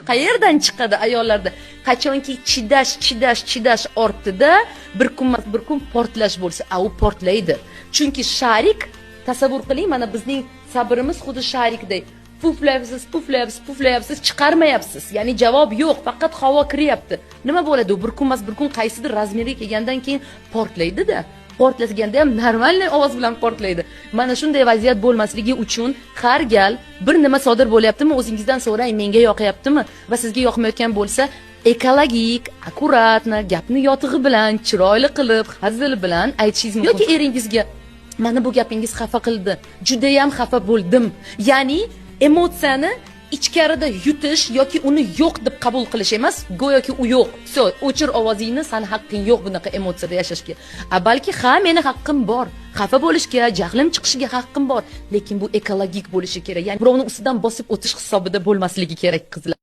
qayerdan chiqadi ayollarda? Qachonki chidash ortida bir kun portlash bo'lsa, u portlaydi. Chunki sharik, tasavvur qiling, mana bizning sabrimiz xuddi sharikday. Puflayapsiz, chiqarmayapsiz. Ya'ni javob yo'q, faqat havo kiryapti. Nima bo'ladi? Bir kun qaysidir razmerga kelgandan keyin portlaydi-da. Portlatganda ham normalniy ovoz bilan portlaydi. Mana shunday vaziyat bo'lmasligi uchun har gal bir nima sodir bo'lyaptimi, o'zingizdan so'rang, menga yoqyaptimi va sizga yoqmayotgan bo'lsa, ekologik, akkuratni, gapni yotig'i bilan, chiroyli qilib, hazil bilan aytishingiz mumkin. Yoki eringizga mana bu gapingiz xafa qildi, juda ham xafa bo'ldim. Ya'ni emotsiyani ichkarida yutish yoki uni yo'q deb qabul qilish emas, go'yoki u yo'q. O'chir ovozingni, sani haqqing yo'q bunaqa emotsiyada yashashga. Balki meni haqqim bor. Xafa bo'lishga, jahlim chiqishiga haqqim bor, lekin bu ekologik bo'lishi kerak. Ya'ni birovning ustidan bosib o'tish hisobida bo'lmasligi kerak, qizlar.